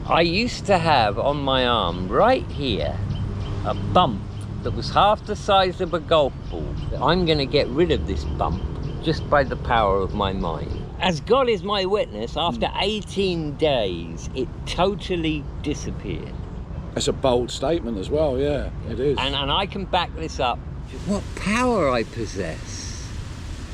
I used to have on my arm, right here, a bump that was half the size of a golf ball. I'm going to get rid of this bump just by the power of my mind. As God is my witness, after 18 days, it totally disappeared. That's a bold statement as well, yeah, it is. And I can back this up. What power I possess.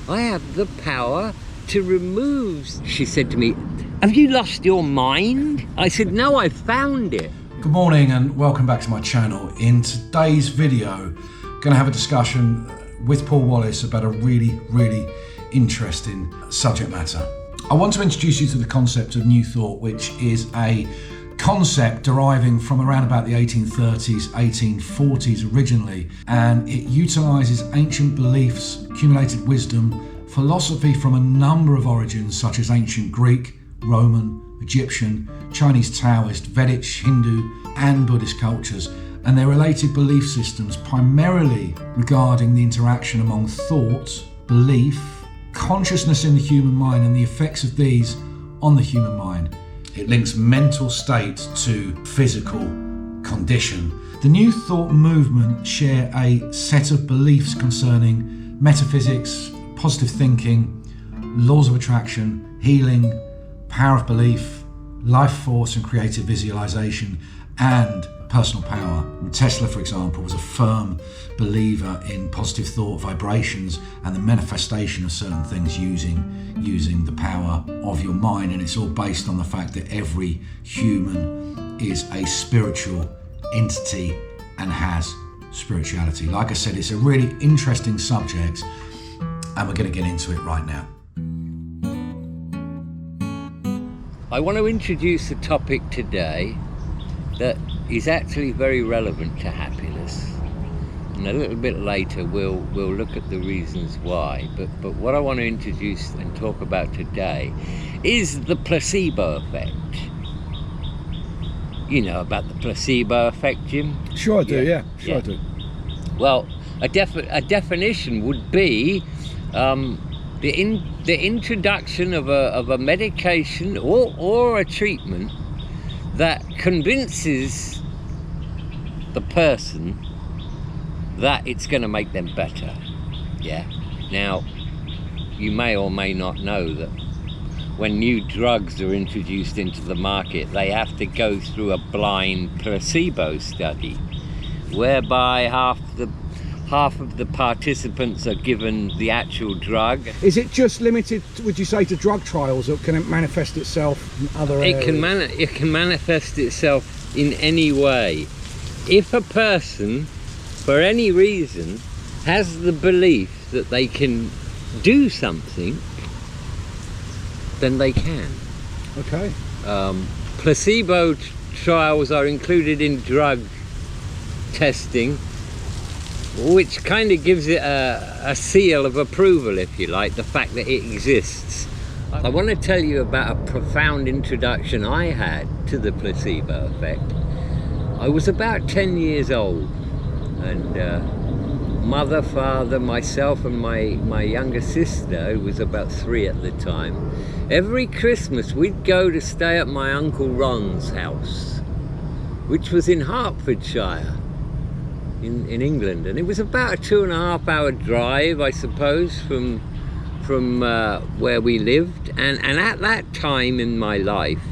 I have the power to remove. She said to me, "Have you lost your mind?" I said, "No, I found it." Good morning and welcome back to my channel. In today's video, I'm going to have a discussion with Paul Wallis about a really interesting subject matter. I want to introduce you to the concept of New Thought, which is a concept deriving from around about the 1830s, 1840s originally, and it utilizes ancient beliefs, accumulated wisdom, philosophy from a number of origins such as ancient Greek, Roman, Egyptian, Chinese Taoist, Vedic, Hindu and Buddhist cultures, and their related belief systems primarily regarding the interaction among thought, belief, consciousness in the human mind and the effects of these on the human mind. It links mental state to physical condition. The New Thought movement share a set of beliefs concerning metaphysics, positive thinking, laws of attraction, healing, power of belief, life force and creative visualization, and personal power. Tesla, for example, was a firm believer in positive thought vibrations and the manifestation of certain things using the power of your mind, and it's all based on the fact that every human is a spiritual entity and has spirituality. Like I said, it's a really interesting subject and we're going to get into it right now. I want to introduce a topic today that is actually very relevant to happiness, and a little bit later we'll look at the reasons why, but what I want to introduce and talk about today is the placebo effect. You know about the placebo effect, Jim? Sure I do, yeah. I do. Well, a definition would be the introduction of a medication or a treatment that convinces the person that it's going to make them better. Yeah. Now, you may or may not know that when new drugs are introduced into the market, they have to go through a blind placebo study, whereby half of the participants are given the actual drug. Is it just limited, would you say, to drug trials, or can it manifest itself in other areas? It can manifest itself in any way. If a person, for any reason, has the belief that they can do something, then they can. Okay. Placebo trials are included in drug testing, which kind of gives it a seal of approval, if you like, the fact that it exists. I want to tell you about a profound introduction I had to the placebo effect. I was about 10 years old, and mother, father, myself and my younger sister, who was about 3 at the time, every Christmas we'd go to stay at my Uncle Ron's house, which was in Hertfordshire, in England, and it was about a 2.5 hour drive, I suppose, from where we lived, and at that time in my life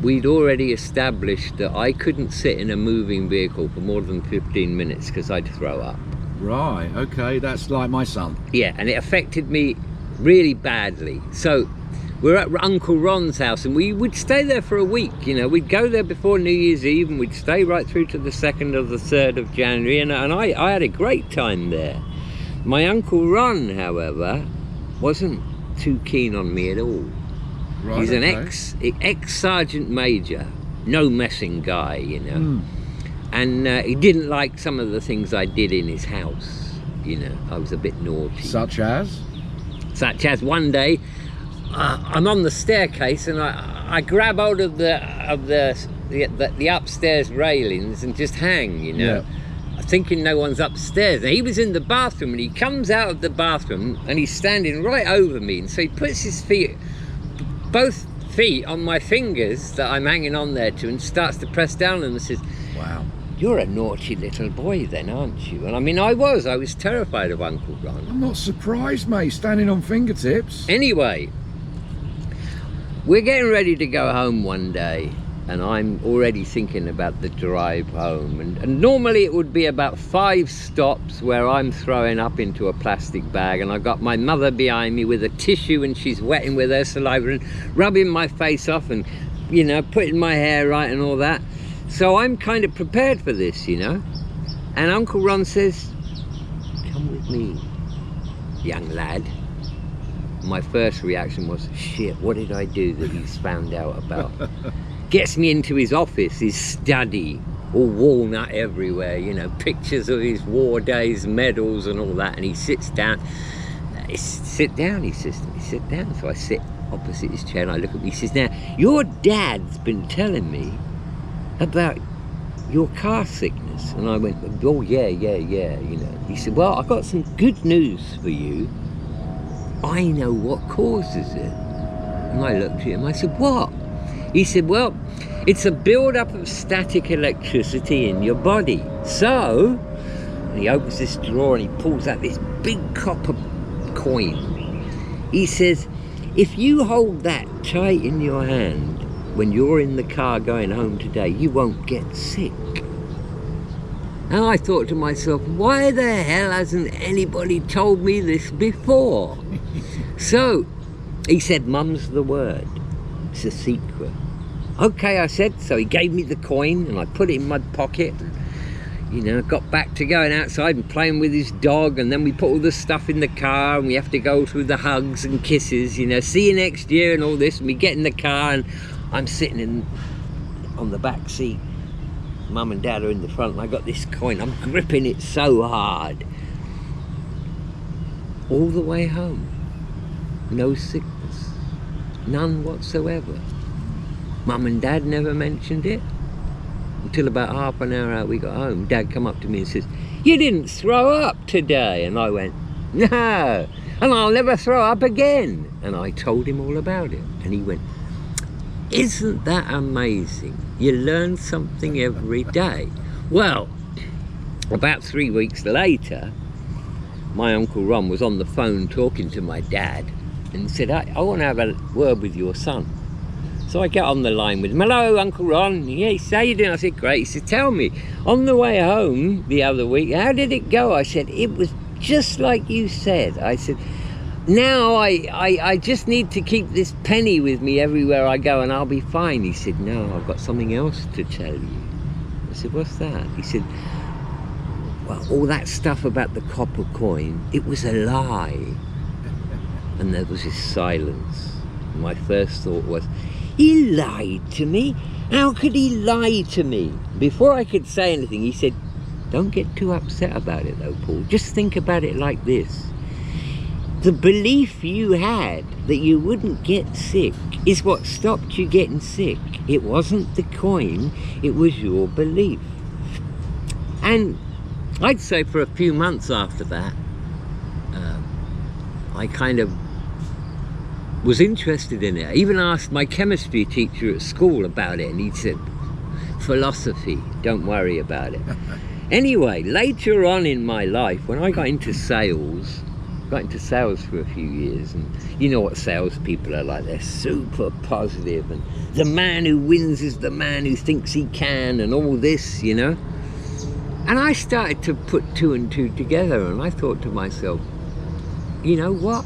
we'd already established that I couldn't sit in a moving vehicle for more than 15 minutes because I'd throw up. Right, okay, that's like my son. Yeah, and it affected me really badly. So we're at Uncle Ron's house and we would stay there for a week. You know, we'd go there before New Year's Eve and we'd stay right through to the 2nd or the 3rd of January, and I had a great time there. My Uncle Ron, however, wasn't too keen on me at all. Right, he's an okay. ex-sergeant major, no messing guy, you know. And he didn't like some of the things I did in his house. You know, I was a bit naughty. Such as one day, I'm on the staircase and I grab hold of the upstairs railings and just hang, you know. Yeah. Thinking no one's upstairs. And he was in the bathroom and he comes out of the bathroom and he's standing right over me, and so he puts his feet, both feet on my fingers that I'm hanging on there to, and starts to press down on them and says, Wow. "You're a naughty little boy then, aren't you?" And I mean, I was terrified of Uncle Ron. I'm not surprised, mate, standing on fingertips. Anyway, we're getting ready to go home one day, and I'm already thinking about the drive home. And normally it would be about 5 stops where I'm throwing up into a plastic bag, and I've got my mother behind me with a tissue, and she's wetting with her saliva and rubbing my face off and, you know, putting my hair right and all that. So I'm kind of prepared for this, you know. And Uncle Ron says, "Come with me, young lad." My first reaction was, shit, what did I do that he's found out about? Gets me into his office, his study, all walnut everywhere, you know, pictures of his war days, medals and all that. And he sits down. "Sit down," he says to me, "sit down." So I sit opposite his chair and I look at him. He says, "Now, your dad's been telling me about your car sickness." And I went, "Oh, yeah, you know." He said, "Well, I've got some good news for you. I know what causes it." And I looked at him, I said, "What?" He said, "Well, it's a build-up of static electricity in your body. So," and he opens this drawer and he pulls out this big copper coin. He says, "If you hold that tight in your hand when you're in the car going home today, you won't get sick." And I thought to myself, why the hell hasn't anybody told me this before? So he said, "Mum's the word. It's a secret." Okay, I said. So he gave me the coin and I put it in my pocket. And, you know, got back to going outside and playing with his dog, and then we put all the stuff in the car and we have to go through the hugs and kisses, you know, "See you next year" and all this. And we get in the car and I'm sitting on the back seat. Mum and Dad are in the front, and I got this coin. I'm gripping it so hard. All the way home, no sickness, none whatsoever. Mum and Dad never mentioned it until about half an hour out we got home. Dad come up to me and says, "You didn't throw up today." And I went, "No, and I'll never throw up again." And I told him all about it, and he went, "Isn't that amazing? You learn something every day." Well, about 3 weeks later, my Uncle Ron was on the phone talking to my dad and said, I want to have a word with your son." So I get on the line with him. "Hello, Uncle Ron." "Yes, how you doing?" I said, "Great." He said, "Tell me, on the way home the other week, how did it go?" I said, "It was just like you said." I said, "Now I just need to keep this penny with me everywhere I go and I'll be fine." He said, "No, I've got something else to tell you." I said, "What's that?" He said, "Well, all that stuff about the copper coin, it was a lie." And there was this silence. My first thought was, he lied to me? How could he lie to me? Before I could say anything, he said, "Don't get too upset about it though, Paul. Just think about it like this. The belief you had that you wouldn't get sick is what stopped you getting sick. It wasn't the coin, it was your belief." And I'd say for a few months after that, I kind of was interested in it. I even asked my chemistry teacher at school about it, and he said, "Philosophy, don't worry about it." Anyway, later on in my life, when I got into sales for a few years, and you know what salespeople are like, they're super positive, and the man who wins is the man who thinks he can, and all this, you know. And I started to put 2 and 2 together, and I thought to myself, you know what?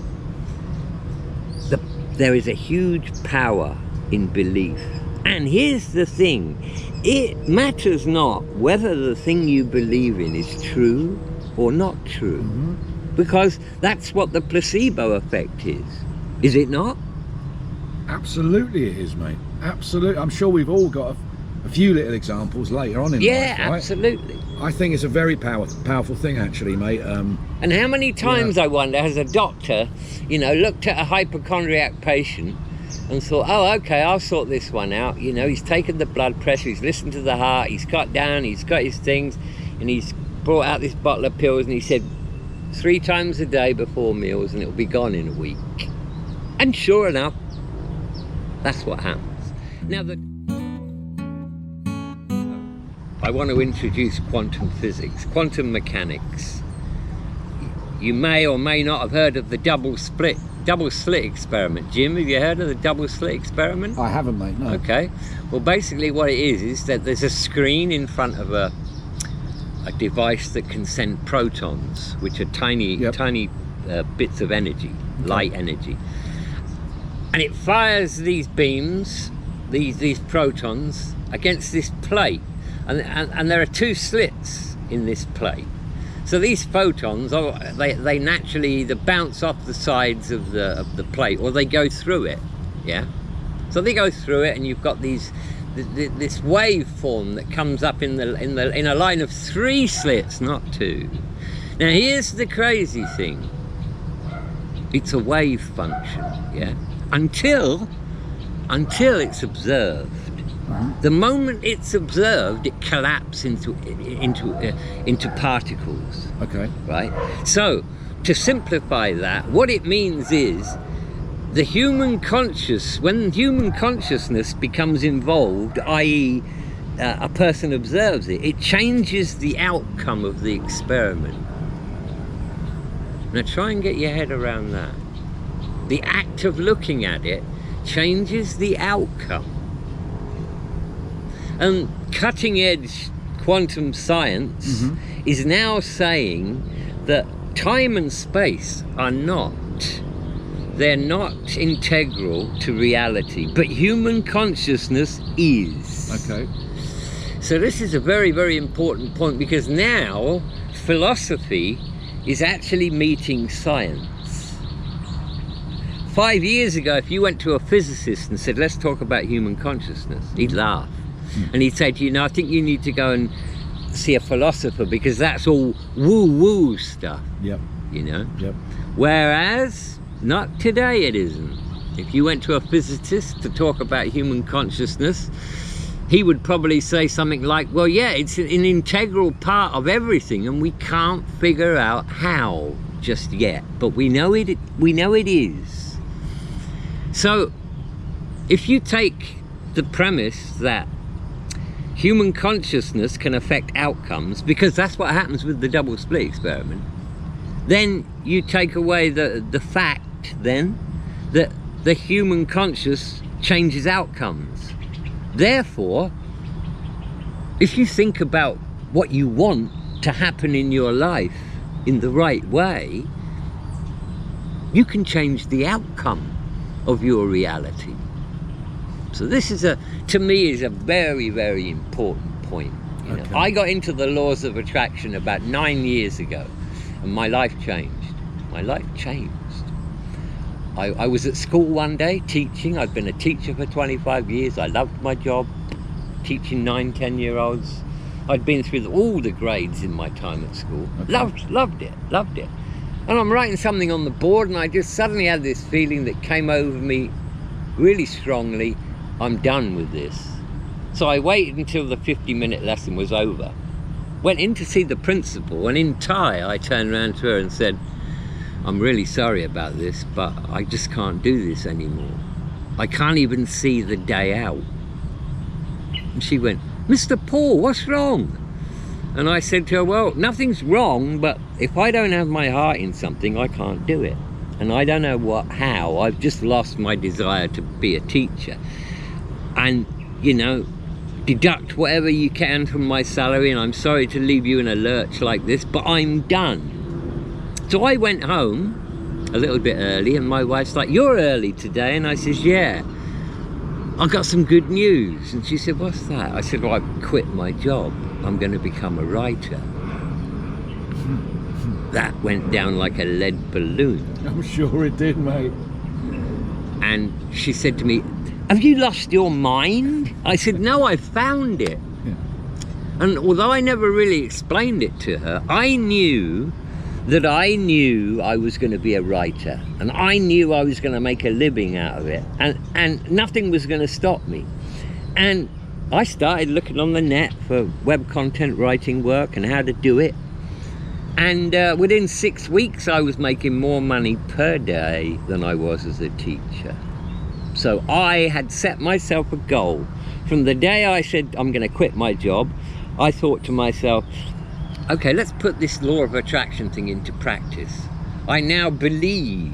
There is a huge power in belief. And here's the thing, it matters not whether the thing you believe in is true or not true. Because that's what the placebo effect is it not? Absolutely it is, mate. Absolutely. I'm sure we've all got a few little examples later on in life, right? Absolutely. I think it's a very powerful thing, actually, mate. And how many times, I wonder, has a doctor, you know, looked at a hypochondriac patient and thought, "Oh, okay, I'll sort this one out." You know, he's taken the blood pressure, he's listened to the heart, he's cut down, he's got his things, and he's brought out this bottle of pills, and he said, 3 times a day before meals, and it'll be gone in a week. And sure enough, That's what happens. Now, I want to introduce quantum physics, quantum mechanics. You may or may not have heard of the double slit experiment. Jim, have you heard of the double slit experiment? I haven't, mate, no. Okay. Well, basically what it is that there's a screen in front of a device that can send protons, which are tiny bits of energy, light energy. And it fires these beams, these protons, against this plate. And there are two slits in this plate. So these photons, they naturally either bounce off the sides of the plate or they go through it, yeah? So they go through it, and you've got this waveform that comes up in a line of 3 slits, not 2. Now here's the crazy thing. It's a wave function, yeah? Until it's observed. The moment it's observed, it collapses into particles. Okay. Right? So, to simplify that, what it means is when human consciousness becomes involved, i.e. a person observes it, it changes the outcome of the experiment. Now try and get your head around that. The act of looking at it changes the outcome. And cutting-edge quantum science is now saying that time and space are they're not integral to reality, but human consciousness is. Okay. So this is a very, very important point, because now philosophy is actually meeting science. 5 years ago, if you went to a physicist and said, let's talk about human consciousness, he'd laugh. And he'd say to you, no, I think you need to go and see a philosopher, because that's all woo-woo stuff. Yep. You know? Yep. Whereas, not today it isn't. If you went to a physicist to talk about human consciousness, he would probably say something like, well, yeah, it's an integral part of everything, and we can't figure out how just yet, but we know it is. So, if you take the premise that human consciousness can affect outcomes, because that's what happens with the double split experiment, then you take away the fact then that the human conscious changes outcomes. Therefore, if you think about what you want to happen in your life in the right way, you can change the outcome of your reality. So this is to me is a very, very important point. You know? Okay. I got into the laws of attraction about 9 years ago, and my life changed. My life changed. I was at school one day teaching. I'd been a teacher for 25 years. I loved my job, teaching 9, 10-year-olds. I'd been through all the grades in my time at school. Okay. Loved it. And I'm writing something on the board, and I just suddenly had this feeling that came over me really strongly. I'm done with this. So I waited until the 50-minute lesson was over. Went in to see the principal, and in Thai I turned around to her and said, I'm really sorry about this, but I just can't do this anymore. I can't even see the day out. And she went, Mr. Paul, what's wrong? And I said to her, well, nothing's wrong, but if I don't have my heart in something, I can't do it. And I don't know how. I've just lost my desire to be a teacher. And, you know, deduct whatever you can from my salary, and I'm sorry to leave you in a lurch like this, but I'm done. So I went home a little bit early, and my wife's like, you're early today? And I says, yeah, I got some good news. And she said, what's that? I said, well, I've quit my job. I'm going to become a writer. That went down like a lead balloon. I'm sure it did, mate. And she said to me, have you lost your mind? I said, no, I found it. Yeah. And although I never really explained it to her, I knew I was going to be a writer, and I knew I was going to make a living out of it, and nothing was going to stop me. And I started looking on the net for web content writing work and how to do it. And within 6 weeks, I was making more money per day than I was as a teacher. So I had set myself a goal. From the day I said I'm going to quit my job, I thought to myself, okay, let's put this law of attraction thing into practice. I now believe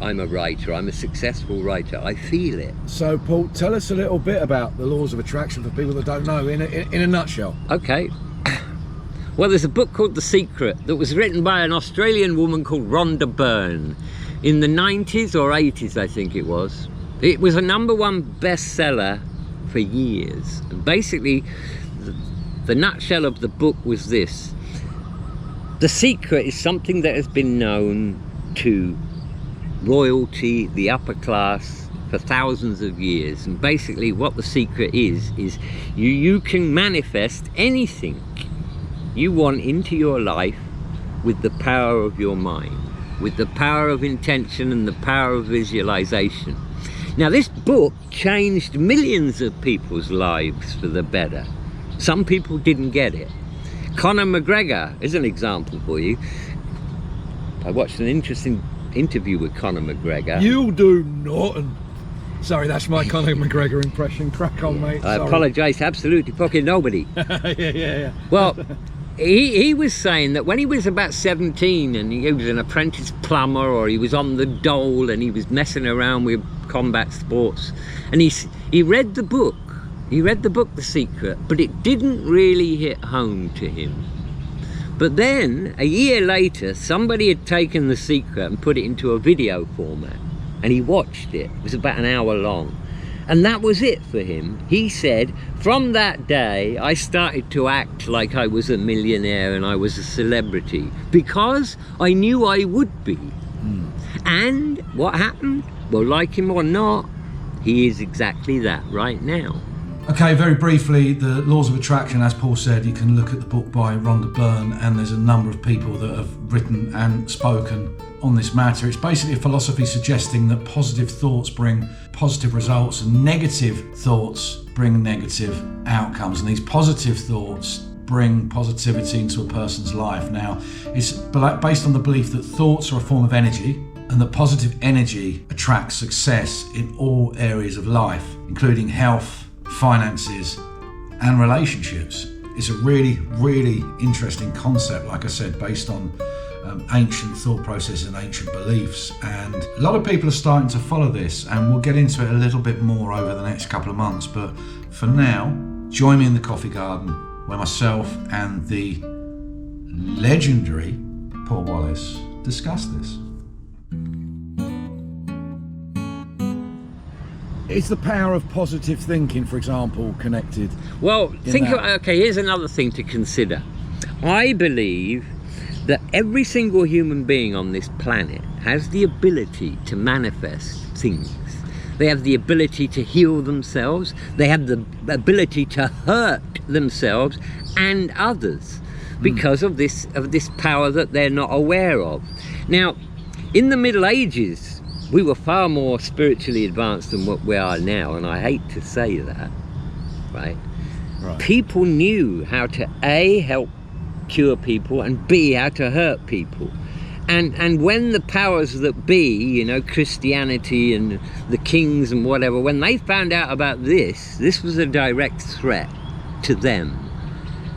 I'm a writer, I'm a successful writer, I feel it. So Paul, tell us a little bit about the laws of attraction for people that don't know, in a nutshell. Okay. Well, there's a book called The Secret that was written by an Australian woman called Rhonda Byrne in the 90s or 80s, I think it was. It was a #1 bestseller for years. And basically, the nutshell of the book was this. The secret is something that has been known to royalty, the upper class, for thousands of years. And basically what the secret is you can manifest anything you want into your life with the power of your mind, with the power of intention and the power of visualization. Now, this book changed millions of people's lives for the better. Some people didn't get it. Conor McGregor is an example for you. I watched an interesting interview with Conor McGregor. You do not. Sorry, that's my Conor McGregor impression. Crack on, mate. I apologise to absolutely fucking nobody. yeah. Well, he was saying that when he was about 17 and he was an apprentice plumber, or he was on the dole and he was messing around with combat sports, and he read the book. He read the book The Secret, but it didn't really hit home to him. But then, a year later, somebody had taken The Secret and put it into a video format, and he watched it. It was about an hour long. And that was it for him. He said, from that day, I started to act like I was a millionaire and I was a celebrity, because I knew I would be. And what happened? Well, like him or not, he is exactly that right now. Okay, very briefly, the laws of attraction, as Paul said, you can look at the book by Rhonda Byrne, and there's a number of people that have written and spoken on this matter. It's basically a philosophy suggesting that positive thoughts bring positive results and negative thoughts bring negative outcomes. And these positive thoughts bring positivity into a person's life. Now, it's based on the belief that thoughts are a form of energy, and that positive energy attracts success in all areas of life, including health, finances and relationships. It's a really, really interesting concept, like I said, based on ancient thought processes and ancient beliefs, and a lot of people are starting to follow this, and we'll get into it a little bit more over the next couple of months. But for now, join me in the coffee garden where myself and the legendary Paul Wallis discuss this. Is the power of positive thinking, for example, connected? Well, okay, here's another thing to consider. I believe that every single human being on this planet has the ability to manifest things. They have the ability to heal themselves. They have the ability to hurt themselves and others because of this power that they're not aware of. Now, in the Middle Ages, we were far more spiritually advanced than what we are now, and I hate to say that, right? People knew how to A, help cure people, and B, how to hurt people. And when the powers that be, you know, Christianity and the kings and whatever, when they found out about this was a direct threat to them.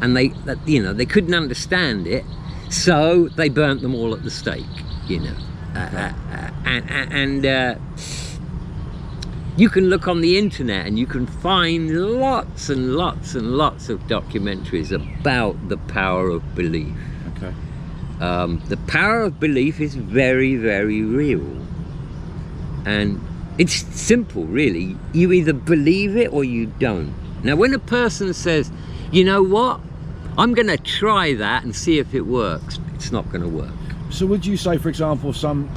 And they couldn't understand it, so they burnt them all at the stake, you know. You can look on the internet and you can find lots and lots and lots of documentaries about the power of belief. Okay. The power of belief is very, very real, and it's simple, really. You either believe it or you don't. Now, when a person says, you know what, I'm going to try that and see if it works, it's not going to work. So would you say, for example, some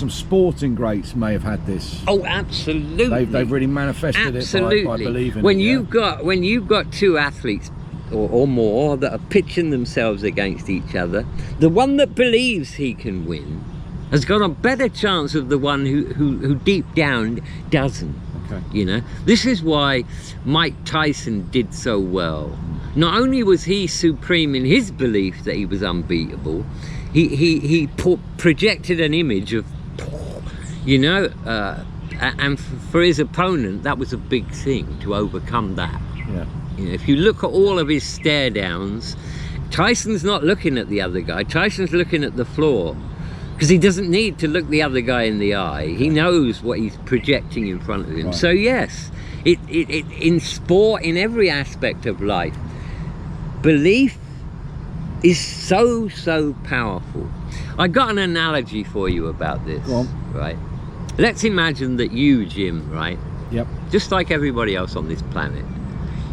sporting greats may have had this? Oh, absolutely. They've really manifested absolutely. it by believing when it. You've got two athletes or more that are pitching themselves against each other, the one that believes he can win has got a better chance of the one who deep down doesn't. Okay. You know, this is why Mike Tyson did so well. Not only was he supreme in his belief that he was unbeatable, he projected an image of, you know, and for his opponent, that was a big thing to overcome that. Yeah. You know, if you look at all of his stare downs, Tyson's not looking at the other guy. Tyson's looking at the floor, because he doesn't need to look the other guy in the eye. He knows what he's projecting in front of him. Right. So yes, it in sport, in every aspect of life, belief is so powerful. I got an analogy for you about this. Go on. Right? Let's imagine that you, Jim, right? Yep. Just like everybody else on this planet,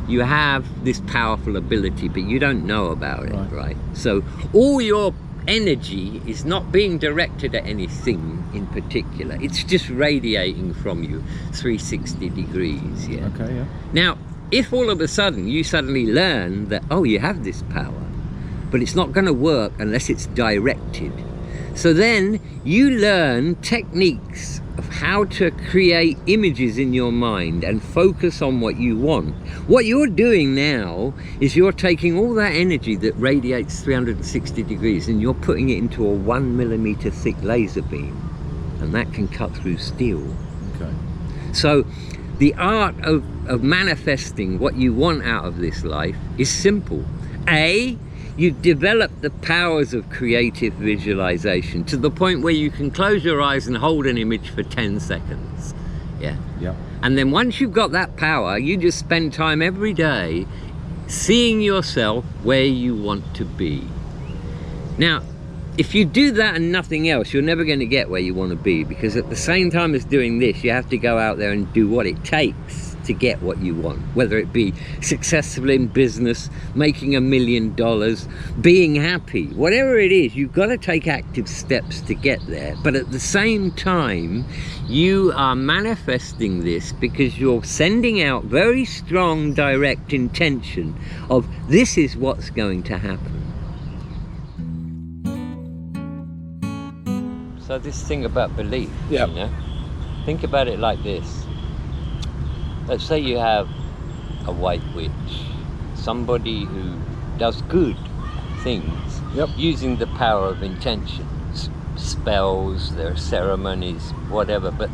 you have this powerful ability, but you don't know about it, right? So all your energy is not being directed at anything in particular. It's just radiating from you 360 degrees, yeah? Okay, yeah. Now, if all of a sudden you suddenly learn that, oh, you have this power, but it's not going to work unless it's directed. So then you learn techniques of how to create images in your mind and focus on what you want. What you're doing now is you're taking all that energy that radiates 360 degrees and you're putting it into a 1 millimeter thick laser beam, and that can cut through steel. Okay. So the art of manifesting what you want out of this life is simple. A, you develop the powers of creative visualization to the point where you can close your eyes and hold an image for 10 seconds. Yeah. Yep. And then once you've got that power, you just spend time every day seeing yourself where you want to be. Now, if you do that and nothing else, you're never going to get where you want to be, because at the same time as doing this, you have to go out there and do what it takes to get what you want, whether it be successful in business, making $1 million, being happy, whatever it is. You've got to take active steps to get there. But at the same time, you are manifesting this because you're sending out very strong direct intention of this is what's going to happen. So this thing about belief, Yep. you know, think about it like this. Let's say you have a white witch, somebody who does good things, Yep. using the power of intention, spells, their ceremonies, whatever, but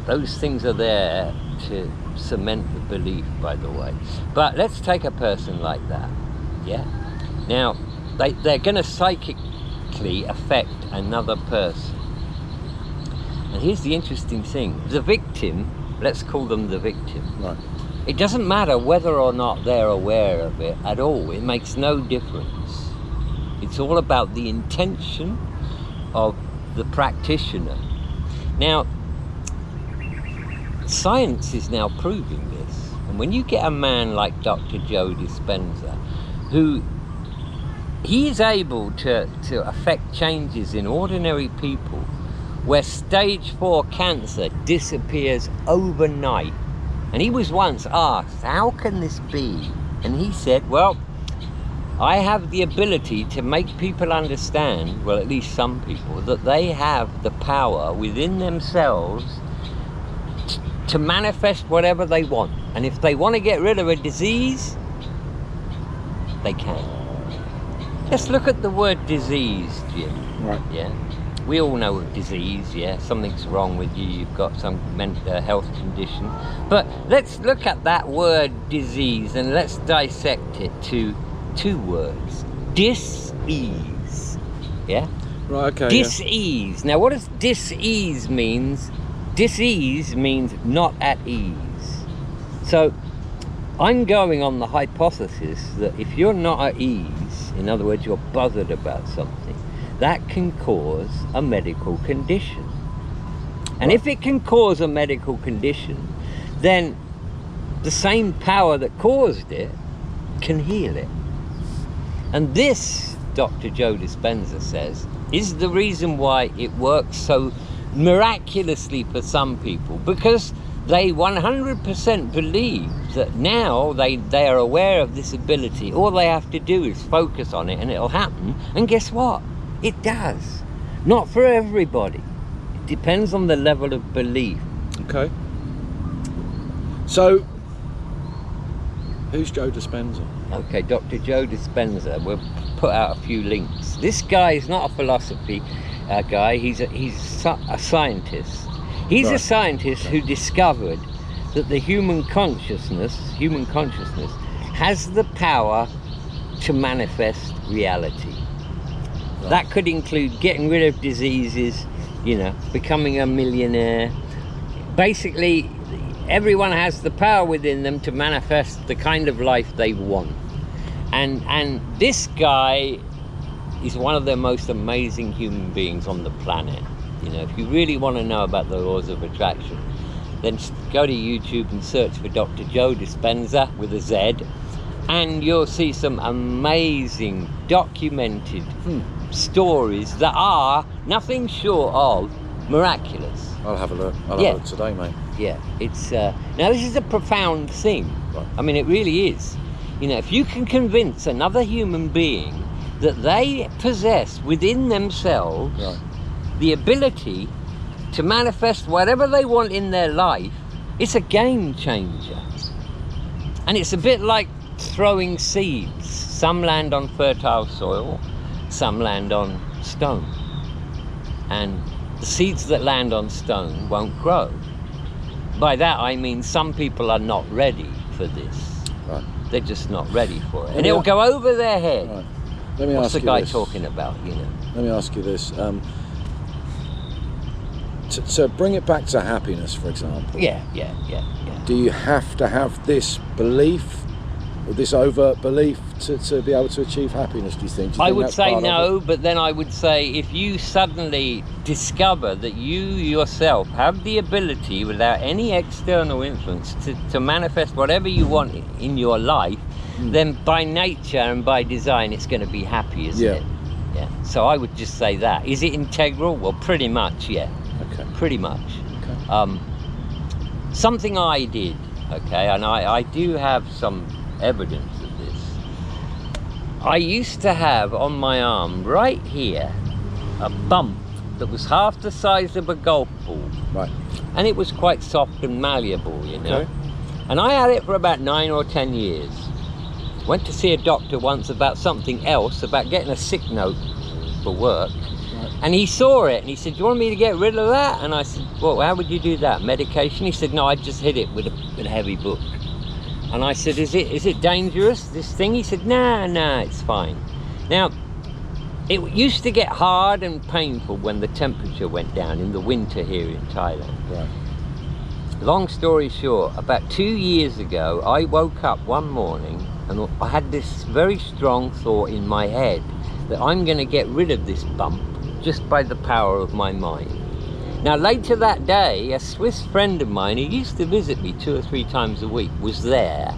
those things are there to cement the belief, by the way. But let's take a person like that, yeah? Now, they're going to psychically affect another person. And here's the interesting thing. The victim, let's call them the victim. Right. It doesn't matter whether or not they're aware of it at all. It makes no difference. It's all about the intention of the practitioner. Now, science is now proving this. And when you get a man like Dr. Joe Dispenza, who he is able to affect changes in ordinary people, where stage 4 cancer disappears overnight. And he was once asked, how can this be? And he said, well, I have the ability to make people understand, well, at least some people, that they have the power within themselves to manifest whatever they want. And if they want to get rid of a disease, they can. Let's look at the word disease, Jim. Right. Yeah. We all know of disease, yeah, something's wrong with you, you've got some mental health condition. But let's look at that word disease and let's dissect it to 2 words. Dis-ease, yeah? Right, okay. Dis-ease. Now what does dis-ease means? Dis-ease means not at ease. So I'm going on the hypothesis that if you're not at ease, in other words, you're bothered about something, that can cause a medical condition. And if it can cause a medical condition, then the same power that caused it can heal it. And this, Dr. Joe Dispenza says, is the reason why it works so miraculously for some people, because they 100% believe that now they are aware of this ability. All they have to do is focus on it and it'll happen. And guess what? It does. Not for everybody. It depends on the level of belief. Okay. So, who's Joe Dispenza? Okay, Dr. Joe Dispenza, we'll put out a few links. This guy is not a philosophy guy, he's a scientist. He's a Right. scientist who discovered that the human consciousness has the power to manifest reality. Right. That could include getting rid of diseases, you know, becoming a millionaire. Basically, everyone has the power within them to manifest the kind of life they want. And this guy is one of the most amazing human beings on the planet. You know, if you really want to know about the laws of attraction, then go to YouTube and search for Dr. Joe Dispenza with a Z, and you'll see some amazing documented stories that are nothing short of miraculous. I'll have a look. I'll Yeah. have a look today, mate. Yeah, it's now this is a profound thing. Right. I mean, it really is. You know, if you can convince another human being that they possess within themselves Right. the ability to manifest whatever they want in their life, it's a game changer. And it's a bit like throwing seeds. Some land on fertile soil, some land on stone. And the seeds that land on stone won't grow. By that I mean some people are not ready for this. Right. They're just not ready for it. And Yeah. it'll go over their head. Right. Let me What's ask the you guy this. talking about, you know? Let me ask you this. To bring it back to happiness, for example, Yeah. do you have to have this belief, or this overt belief, to be able to achieve happiness, do you think? Do you I think would that's say part of no, it? but then I would say if you suddenly discover that you yourself have the ability without any external influence to manifest whatever you want in your life, then by nature and by design it's going to be happy, isn't Yeah. it? Yeah. So I would just say that. Is it integral? Well, pretty much, yeah. Okay. Pretty much. Okay. Something I did, okay, and I do have some evidence of this. I used to have on my arm right here a bump that was half the size of a golf ball, Right. and it was quite soft and malleable, you know. Okay. And I had it for about 9 or 10 years. Went to see a doctor once about something else, about getting a sick note for work. Right. And he saw it and he said, "Do you want me to get rid of that?" And I said, "Well, how would you do that? Medication?" He said, "No, I just hit it with a heavy book." And I said, "Is it dangerous, this thing?" He said, "Nah, it's fine." Now, it used to get hard and painful when the temperature went down in the winter here in Thailand. Right. Long story short, about 2 years ago, I woke up one morning and I had this very strong thought in my head that I'm going to get rid of this bump just by the power of my mind. Now, later that day, a Swiss friend of mine who used to visit me 2 or 3 times a week was there.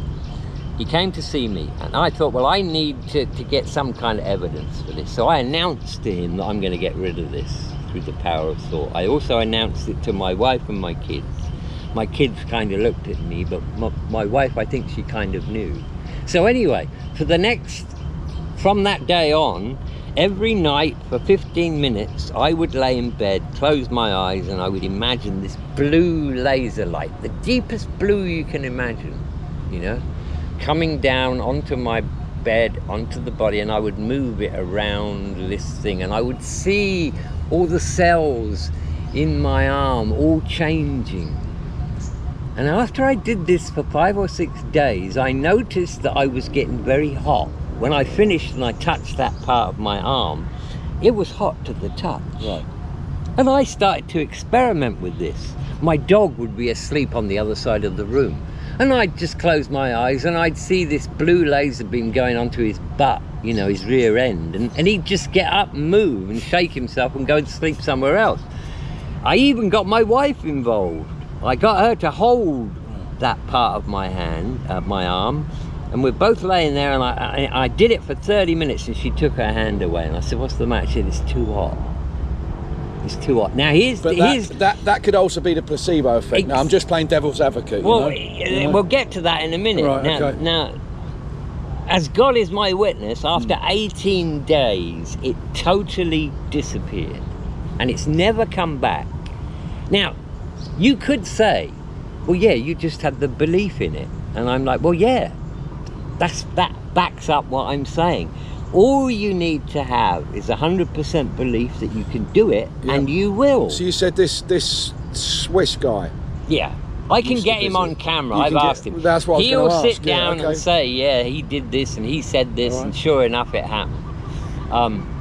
He came to see me, and I thought, well, I need to get some kind of evidence for this. So I announced to him that I'm going to get rid of this through the power of thought. I also announced it to my wife and my kids. My kids kind of looked at me, but my wife, I think she kind of knew. So anyway, from that day on, every night for 15 minutes, I would lay in bed, close my eyes, and I would imagine this blue laser light, the deepest blue you can imagine, you know, coming down onto my bed, onto the body, and I would move it around this thing, and I would see all the cells in my arm all changing. And after I did this for 5 or 6 days, I noticed that I was getting very hot. When I finished and I touched that part of my arm, it was hot to the touch. Right. And I started to experiment with this. My dog would be asleep on the other side of the room, and I'd just close my eyes and I'd see this blue laser beam going onto his butt, you know, his rear end, and he'd just get up and move and shake himself and go and sleep somewhere else. I even got my wife involved. I got her to hold that part of my hand, my arm, and we're both laying there, and I did it for 30 minutes, and she took her hand away, and I said, "What's the matter?" She said, "It's too hot. It's too hot." Now That could also be the placebo effect. Now, I'm just playing devil's advocate. Well, you know? we'll get to that in a minute. Right, now, okay. now, as God is my witness, after 18 days, it totally disappeared, and it's never come back. Now, you could say, "Well, yeah, you just had the belief in it," and I'm like, "Well, yeah, that backs up what I'm saying." All you need to have is 100% belief that you can do it, Yeah. and you will. So you said this Swiss guy. Yeah. I can Used to get him visit. on camera. You I've can get- asked him. that's what I was He'll gonna sit ask, yeah, down okay. and say, yeah, he did this and he said this, All right. and sure enough, it happened.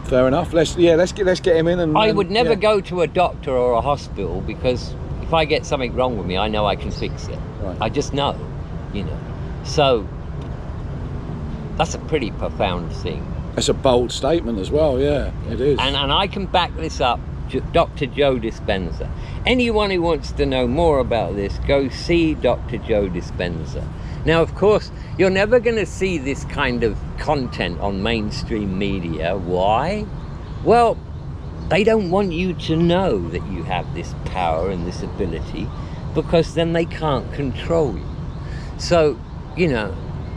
Fair enough. Let's get him in. And I would never yeah. go to a doctor or a hospital, because if I get something wrong with me, I know I can fix it. Right. I just know, you know. So that's a pretty profound thing. It's a bold statement as well. Yeah, it is. And I can back this up. Dr. Joe Dispenza. Anyone who wants to know more about this, go see Dr. Joe Dispenza. Now, of course, you're never going to see this kind of content on mainstream media. Why? Well, they don't want you to know that you have this power and this ability, because then they can't control you. So, you know,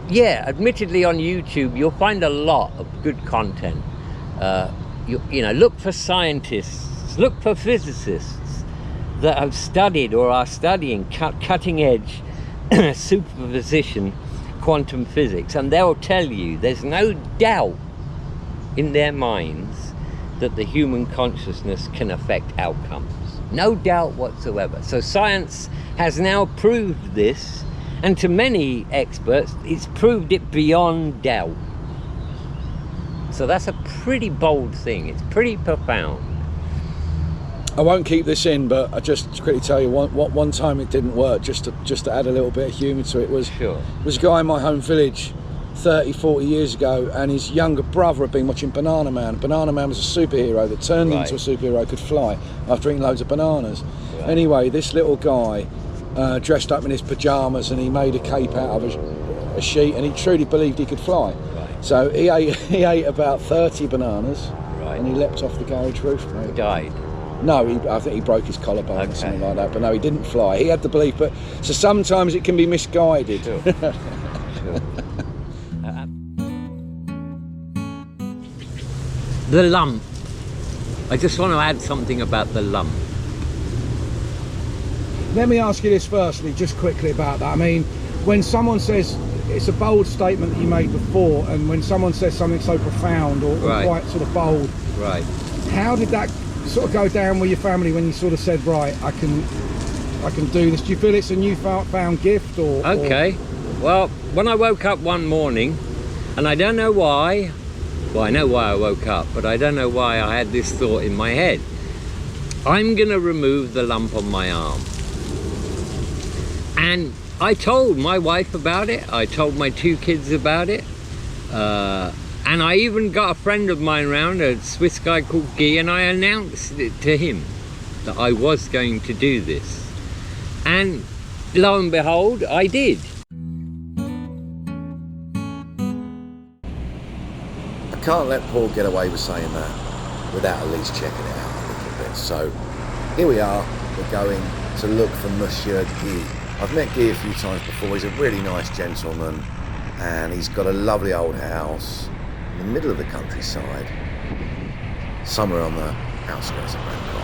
yeah, admittedly on YouTube, you'll find a lot of good content. You know, look for scientists, look for physicists that have studied or are studying cutting edge superposition quantum physics, and they'll tell you there's no doubt in their minds that the human consciousness can affect outcomes. No doubt whatsoever. So science has now proved this, and to many experts, it's proved it beyond doubt. So that's a pretty bold thing. It's pretty profound. I won't keep this in, but I just quickly tell you one time it didn't work. Just to add a little bit of humour to it, was Sure. was a guy in my home village 30-40 years ago, and his younger brother had been watching Banana Man. Banana Man was a superhero that turned Right. into a superhero, could fly after eating loads of bananas. Right. Anyway, this little guy dressed up in his pyjamas, and he made a cape out of a sheet, and he truly believed he could fly. Right. So he ate about 30 bananas, Right. and he leapt off the garage roof, mate. Died. No, I think he broke his collarbone or Okay. something like that. But no, he didn't fly. He had the belief, but so sometimes it can be misguided. Sure. Sure. The lump. I just want to add something about the lump. Let me ask you this firstly, just quickly about that. I mean, when someone says, it's a bold statement that you made before, and when someone says something so profound or Right. quite sort of bold, Right. how did that sort of go down with your family when you sort of said, right, I can do this? Do you feel it's a newfound gift, or? Okay. Well, when I woke up one morning, and I don't know why, well, I know why I woke up, but I don't know why I had this thought in my head. I'm gonna remove the lump on my arm. And I told my wife about it. I told my 2 kids about it. And I even got a friend of mine round, a Swiss guy called Guy, and I announced it to him that I was going to do this. And lo and behold, I did. I can't let Paul get away with saying that without at least checking it out a little bit. So here we are. We're going to look for Monsieur Guy. I've met Guy a few times before. He's a really nice gentleman, and he's got a lovely old house in the middle of the countryside, somewhere on the outskirts of Bangkok.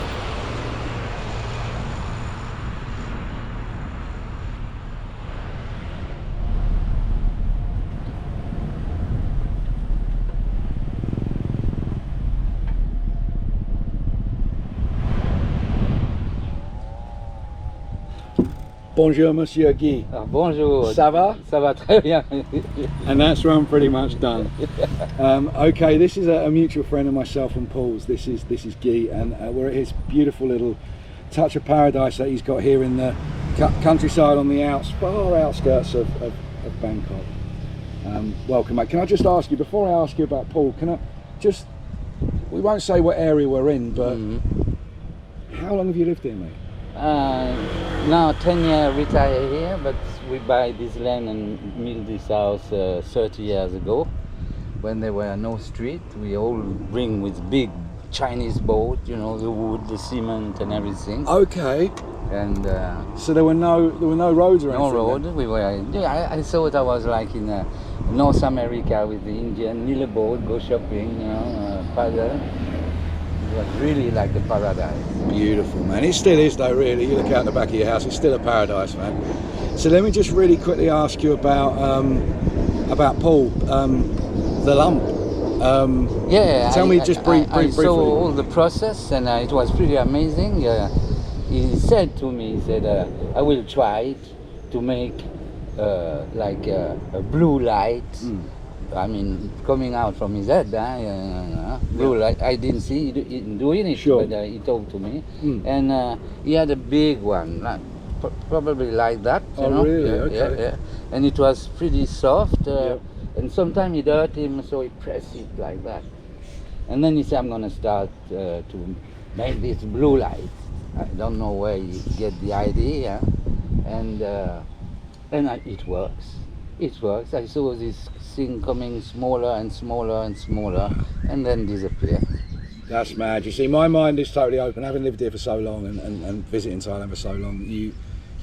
Bonjour, Monsieur Guy. Bonjour. Ça va? Ça va très bien. And that's where I'm pretty much done. Okay, this is a mutual friend of myself and Paul's. This is Guy, and we're at his beautiful little touch of paradise that he's got here in the countryside on the far outskirts of Bangkok. Welcome, mate. Can I just ask you, before I ask you about Paul, we won't say what area we're in, but how long have you lived here, mate? Now 10 years retired here, but we buy this land and build this house 30 years ago. When there were no street, we all bring with big Chinese boat, you know, the wood, the cement and everything. Okay. And so there were no roads or anything? no road. Then? We were. Yeah, I thought I was like in North America with the Indian, little boat, go shopping, you know, paddle. It was really like the paradise. Beautiful, man. It still is though, really. You look out the back of your house, it's still a paradise, man. So let me just really quickly ask you about Paul, the lump. Yeah, tell me just I briefly. saw all the process, and it was pretty amazing. he said to me, he said, I will try to make like a blue light. I mean, coming out from his head, blue light. I didn't see him doing it, Sure. but he talked to me. And he had a big one, like, probably like that. You know? Really? Yeah, Okay. yeah. And it was pretty soft. Yep. And sometimes it hurt him, so he pressed it like that. And then he said, I'm going to start to make this blue light. I don't know where you get the idea. And it works. It works. I saw this thing coming smaller and smaller and smaller, and then disappear. That's mad. You see, my mind is totally open. Having lived here for so long and visiting Thailand for so long, you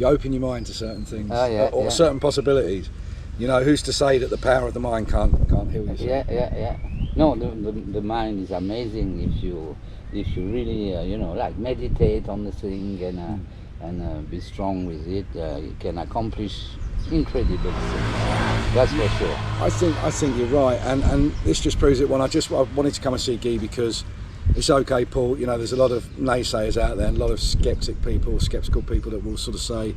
open your mind to certain things, or certain possibilities. You know, who's to say that the power of the mind can't heal yourself? Yeah. No, the mind is amazing if you really like meditate on the thing and be strong with it. You can accomplish incredible things. That's for sure. I think you're right, and this just proves it. I wanted to come and see Guy because it's okay, Paul. You know, there's a lot of naysayers out there, and a lot of skeptical people that will sort of say.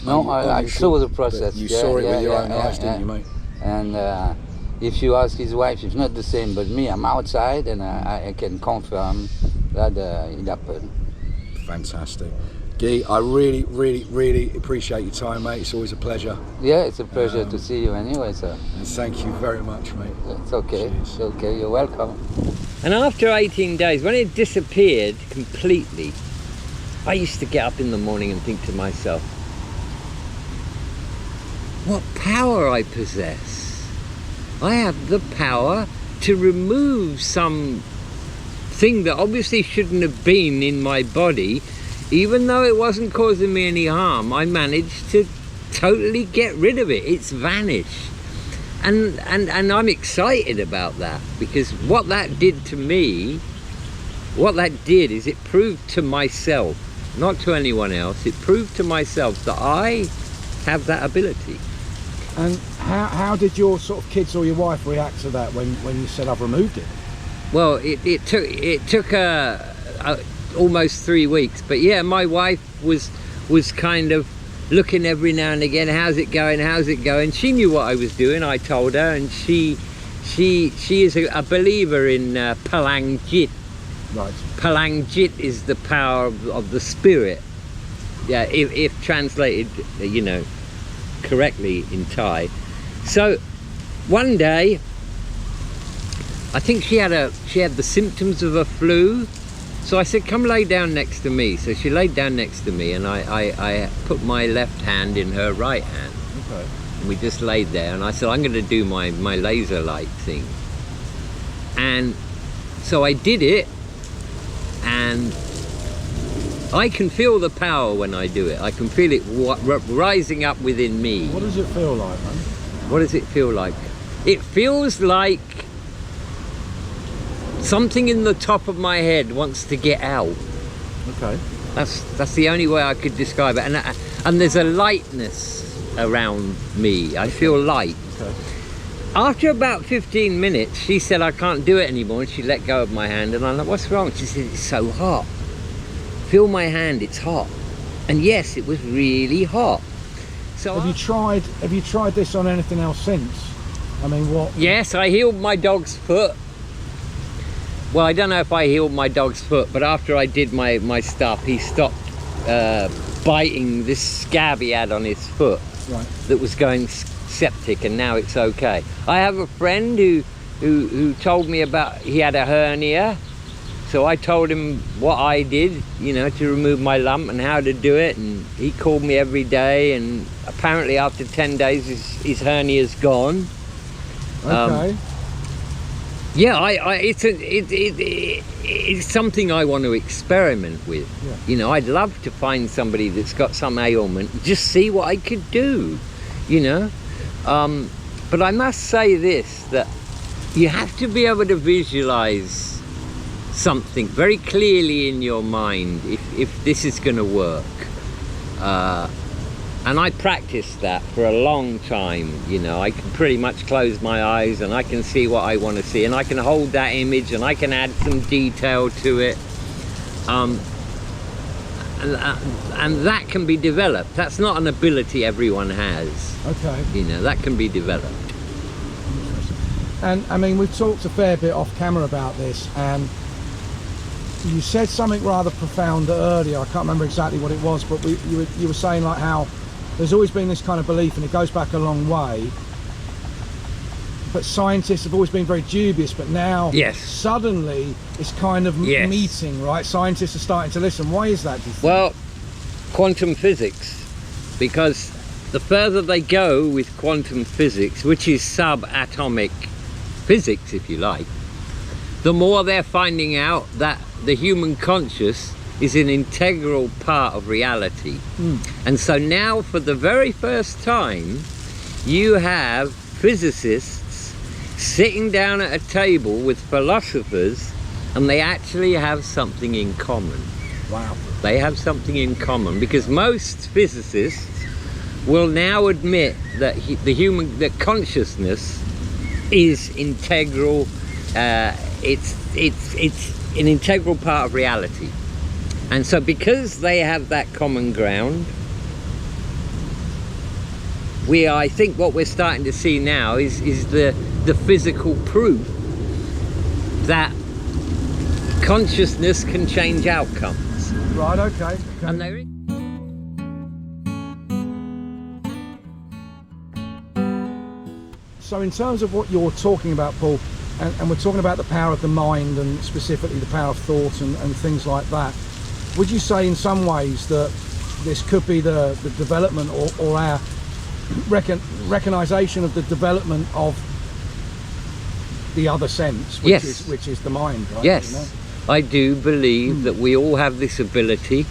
No, I saw the process. You saw it with your own eyes, didn't you, mate? And if you ask his wife, it's not the same. But me, I'm outside, and I can confirm that it happened. Fantastic. Guy, I really, really, really appreciate your time, mate. It's always a pleasure. Yeah, it's a pleasure to see you anyway, sir. And thank you very much, mate. It's okay. Cheers. It's okay. You're welcome. And after 18 days, when it disappeared completely, I used to get up in the morning and think to myself, what power I possess. I have the power to remove some thing that obviously shouldn't have been in my body. Even though it wasn't causing me any harm, I managed to totally get rid of it. It's vanished. And I'm excited about that, because what that did to me, what that did is it proved to myself, not to anyone else, it proved to myself that I have that ability. And how did your sort of kids or your wife react to that when you said I've removed it? Well, it took almost 3 weeks, but yeah, my wife was kind of looking every now and again, how's it going? She knew what I was doing, I told her, and she is a believer in Farangs. Right. Farangs is the power of the spirit. Yeah, if translated, correctly in Thai. So one day, I think she had the symptoms of a flu. So I said, come lay down next to me. So she laid down next to me, and I put my left hand in her right hand. Okay. And we just laid there, and I said, I'm going to do my laser light thing. And so I did it, and I can feel the power when I do it. I can feel it rising up within me. What does it feel like, man? What does it feel like? It feels like something in the top of my head wants to get out. Okay. That's the only way I could describe it. And there's a lightness around me. I feel light. Okay. After about 15 minutes, she said, I can't do it anymore, and she let go of my hand, and I'm like, what's wrong? She said, it's so hot. Feel my hand, it's hot. And yes, it was really hot. So Have you tried this on anything else since? I mean, what? Yes, I healed my dog's foot. Well, I don't know if I healed my dog's foot, but after I did my stuff, he stopped biting this scab he had on his foot. Right. That was going septic, and now it's okay. I have a friend who told me about, he had a hernia, so I told him what I did, to remove my lump and how to do it, and he called me every day, and apparently after 10 days his hernia's gone. Okay. Yeah, it's something I want to experiment with. Yeah. I'd love to find somebody that's got some ailment, just see what I could do, But I must say this, that you have to be able to visualize something very clearly in your mind if this is going to work. And I practiced that for a long time. I can pretty much close my eyes and I can see what I want to see, and I can hold that image and I can add some detail to it. and that can be developed. That's not an ability everyone has. Okay. You know, that can be developed. And I mean, we've talked a fair bit off camera about this, and you said something rather profound earlier. I can't remember exactly what it was, but you were saying like how there's always been this kind of belief, and it goes back a long way, but scientists have always been very dubious, but now yes, suddenly it's kind of yes, meeting, right? Scientists are starting to listen. Why is that, do you think? Well, quantum physics, because the further they go with quantum physics, which is subatomic physics, if you like, the more they're finding out that the human conscious is an integral part of reality. And so now, for the very first time, you have physicists sitting down at a table with philosophers, and they actually have something in common. Wow. They have something in common, because most physicists will now admit that that consciousness is integral. It's an integral part of reality. And so because they have that common ground, I think what we're starting to see now is the physical proof that consciousness can change outcomes. Right, okay. And they So in terms of what you're talking about, Paul, and we're talking about the power of the mind, and specifically the power of thought and things like that, would you say in some ways that this could be the development or our recognition of the development of the other sense, which, yes, which is the mind, right? Yes, you know? I do believe that we all have this ability,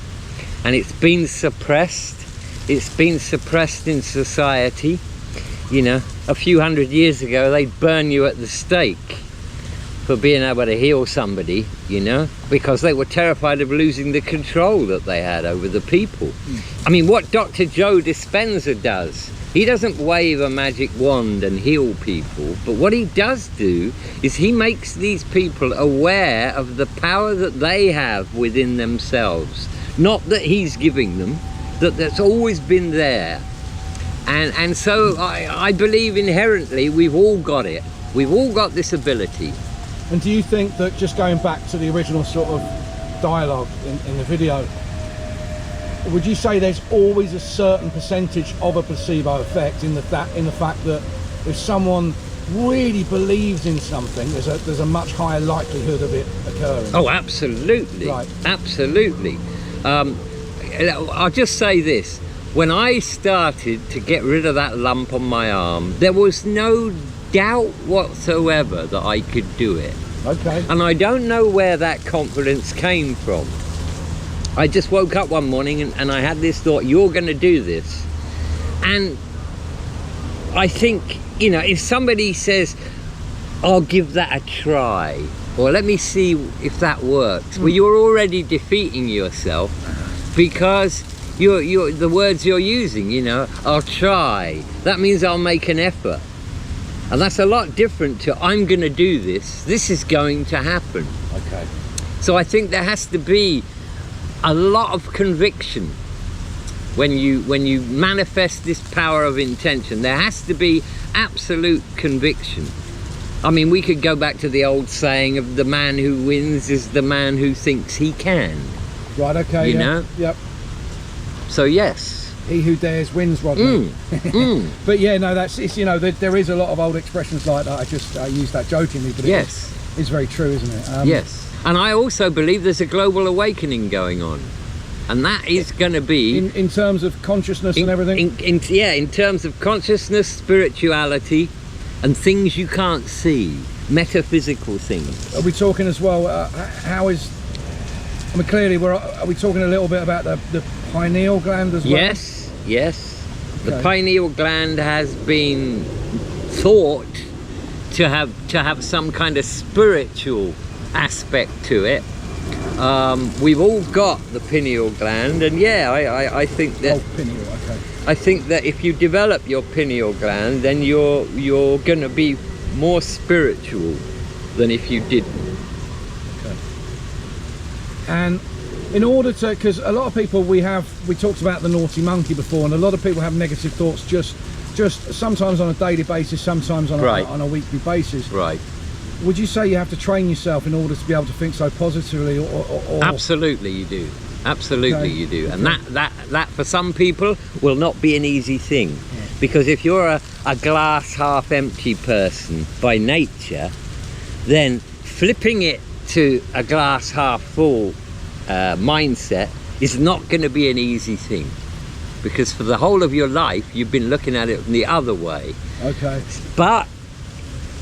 and it's been suppressed. It's been suppressed in society. You know, a few hundred years ago, they'd burn you at the stake for being able to heal somebody, you know, because they were terrified of losing the control that they had over the people. I mean, what Dr. Joe Dispenza does, he doesn't wave a magic wand and heal people, but what he does do is he makes these people aware of the power that they have within themselves. Not that he's giving them, that's always been there. And so I believe inherently we've all got it. We've all got this ability. And do you think that, just going back to the original sort of dialogue in the video, would you say there's always a certain percentage of a placebo effect in the fact that if someone really believes in something, there's a much higher likelihood of it occurring? Oh, absolutely. Right. Absolutely. I'll just say this. When I started to get rid of that lump on my arm, there was no doubt whatsoever that I could do it. Okay. And I don't know where that confidence came from. I just woke up one morning and I had this thought, you're going to do this. And I think, you know, if somebody says, I'll give that a try, or let me see if that works, well, you're already defeating yourself, because the words you're using, you know, I'll try. That means I'll make an effort. And that's a lot different to, I'm going to do this. This is going to happen. Okay. So I think there has to be a lot of conviction when you manifest this power of intention. There has to be absolute conviction. I mean, we could go back to the old saying of the man who wins is the man who thinks he can. Right, okay. You know? Yep. So yes. He who dares wins, Rodney. But yeah, no, it's you know, there is a lot of old expressions like that. I use that jokingly, but yes, it's very true, isn't it? Yes. And I also believe there's a global awakening going on. And that is going to be... In terms of consciousness and everything? In terms of consciousness, spirituality, and things you can't see. Metaphysical things. Are we talking as well, how is... I mean, clearly, are we talking a little bit about the pineal gland as well? Yes, yes. Okay. The pineal gland has been thought to have some kind of spiritual aspect to it. We've all got the pineal gland, and yeah, I think that. Oh, pineal, okay. I think that if you develop your pineal gland, then you're going to be more spiritual than if you didn't. Okay. And in order to, because a lot of people we talked about the naughty monkey before, and a lot of people have negative thoughts just sometimes on a daily basis, sometimes on a weekly basis. Right. Would you say you have to train yourself in order to be able to think so positively, or... Absolutely you do. Absolutely Okay. you do. And that for some people will not be an easy thing. Because if you're a glass half empty person by nature, then flipping it to a glass half full mindset is not going to be an easy thing. Because for the whole of your life you've been looking at it the other way. Okay. But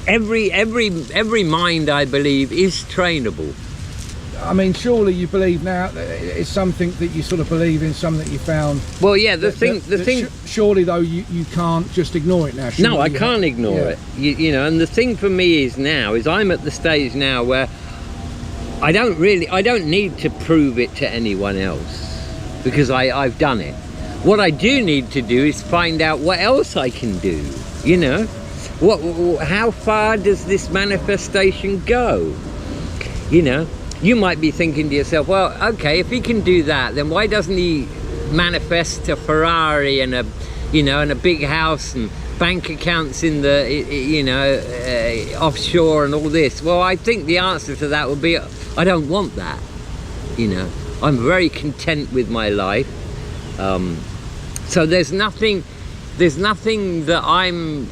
every mind, I believe, is trainable. I mean, surely you believe now that it's something that you sort of believe in, something that you found. Well, yeah, the thing. Surely though, you can't just ignore it now. No, I can't ignore it. You know, and the thing for me is I'm at the stage now where I don't need to prove it to anyone else, because I've done it. What I do need to do is find out what else I can do. You know, how far does this manifestation go? You know. You might be thinking to yourself, well, okay, if he can do that, then why doesn't he manifest a Ferrari and a big house and bank accounts in the, offshore and all this? Well, I think the answer to that would be, I don't want that. You know, I'm very content with my life. So there's nothing that I'm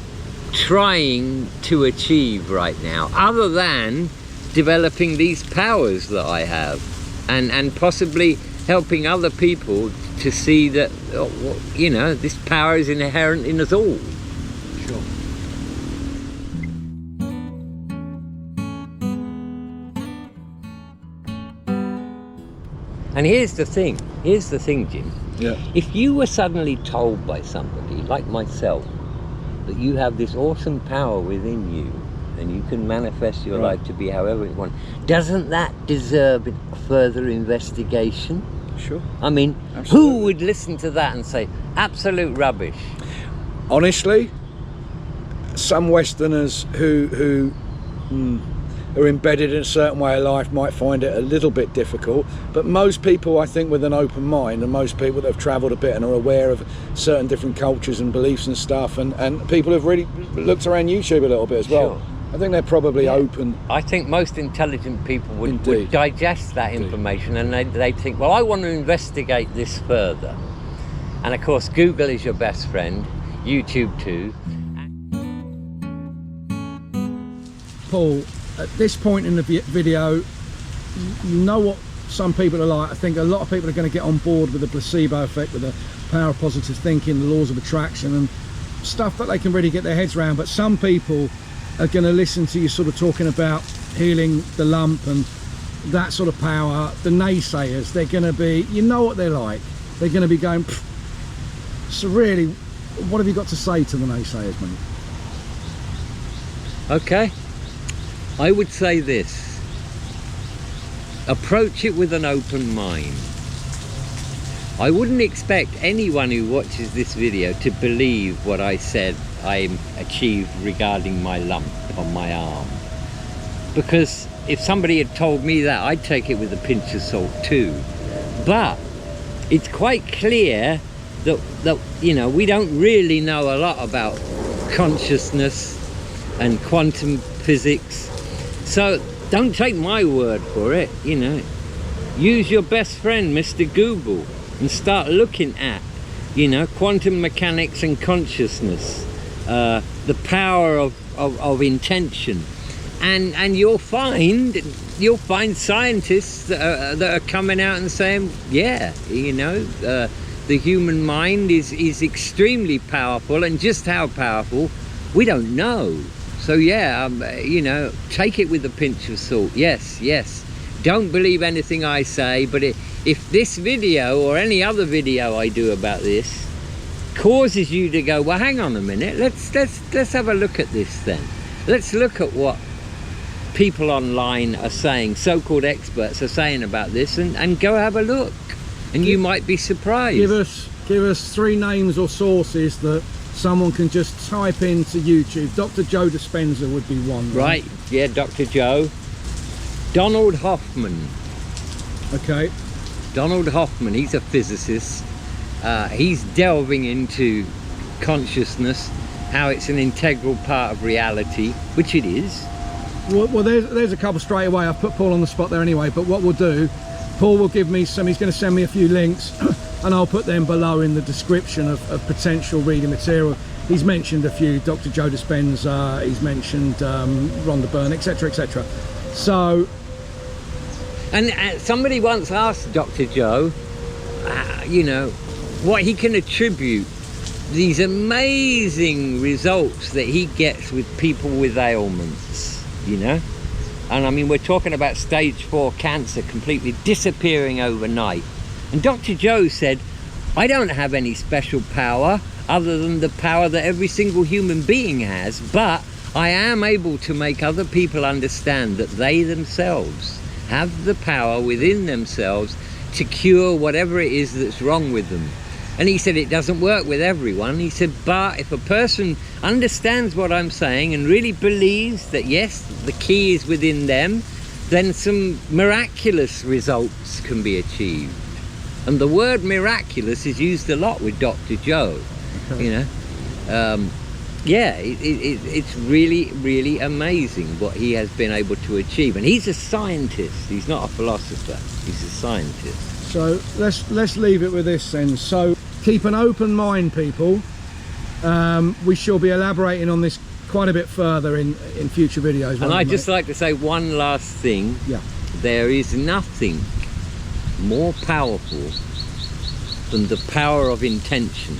trying to achieve right now, other than developing these powers that I have, and possibly helping other people to see that, this power is inherent in us all. Sure. And here's the thing, Jim. Yeah. If you were suddenly told by somebody like myself that you have this awesome power within you, and you can manifest your life to be however you want, doesn't that deserve further investigation? Sure. I mean, Absolutely. Who would listen to that and say, absolute rubbish? Honestly, some Westerners who are embedded in a certain way of life might find it a little bit difficult, but most people, I think, with an open mind, and most people that have travelled a bit and are aware of certain different cultures and beliefs and stuff, and people have really looked around YouTube a little bit as well. Sure. I think they're probably open. I think most intelligent people would Indeed. digest that information, and they'd think, well, I want to investigate this further. And of course, Google is your best friend, YouTube too. Paul, at this point in the video, you know what some people are like. I think a lot of people are going to get on board with the placebo effect, with the power of positive thinking, the laws of attraction, and stuff that they can really get their heads around. But some people are going to listen to you sort of talking about healing the lump and that sort of power. The naysayers, they're going to be, you know what they're like. They're going to be going, pfft. So really, what have you got to say to the naysayers, mate? Okay, I would say this: approach it with an open mind. I wouldn't expect anyone who watches this video to believe what I said I achieved regarding my lump on my arm, because if somebody had told me that, I'd take it with a pinch of salt too. But it's quite clear that we don't really know a lot about consciousness and quantum physics, so don't take my word for it. Use your best friend Mr. Google and start looking at quantum mechanics and consciousness, the power of intention, and you'll find scientists that are coming out and saying, yeah, the human mind is extremely powerful, and just how powerful we don't know. So yeah, take it with a pinch of salt. Yes, don't believe anything I say, but if this video or any other video I do about this causes you to go, well, hang on a minute, let's have a look at this then. Let's look at what people online are saying, so-called experts are saying about this, and go have a look, and you might be surprised. Give us 3 names or sources that someone can just type into YouTube. Dr. Joe Dispenza would be one. Right, yeah, Dr. Joe. Donald Hoffman. Okay. Donald Hoffman, he's a physicist. He's delving into consciousness, how it's an integral part of reality, which it is. Well, there's a couple straight away. I've put Paul on the spot there anyway, but what we'll do, Paul will give me some, he's going to send me a few links and I'll put them below in the description of potential reading material. He's mentioned a few, Dr. Joe Dispenza, he's mentioned Rhonda Byrne, etc, etc. So, and somebody once asked Dr. Joe, you know, what he can attribute these amazing results that he gets with people with ailments, you know. And I mean, we're talking about stage 4 cancer completely disappearing overnight. And Dr. Joe said, I don't have any special power other than the power that every single human being has, but I am able to make other people understand that they themselves have the power within themselves to cure whatever it is that's wrong with them. And he said it doesn't work with everyone. He said, but if a person understands what I'm saying and really believes that yes, the key is within them, then some miraculous results can be achieved. And the word miraculous is used a lot with Dr. Joe, you know. Yeah, it's really, really amazing what he has been able to achieve. And he's a scientist, he's not a philosopher, he's a scientist. So let's leave it with this then. So keep an open mind, people. We shall be elaborating on this quite a bit further in future videos. And I'd just like to say one last thing. Yeah. There is nothing more powerful than the power of intention,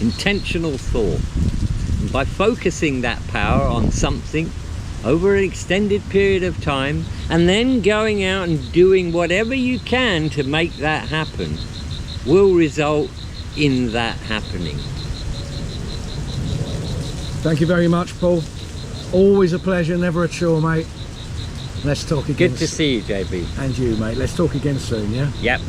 intentional thought. And by focusing that power on something over an extended period of time and then going out and doing whatever you can to make that happen will result in that happening. Thank you very much, Paul. Always a pleasure, never a chore, mate. Let's talk again. Good to see you, JB. And you, mate. Let's talk again soon, yeah? Yep.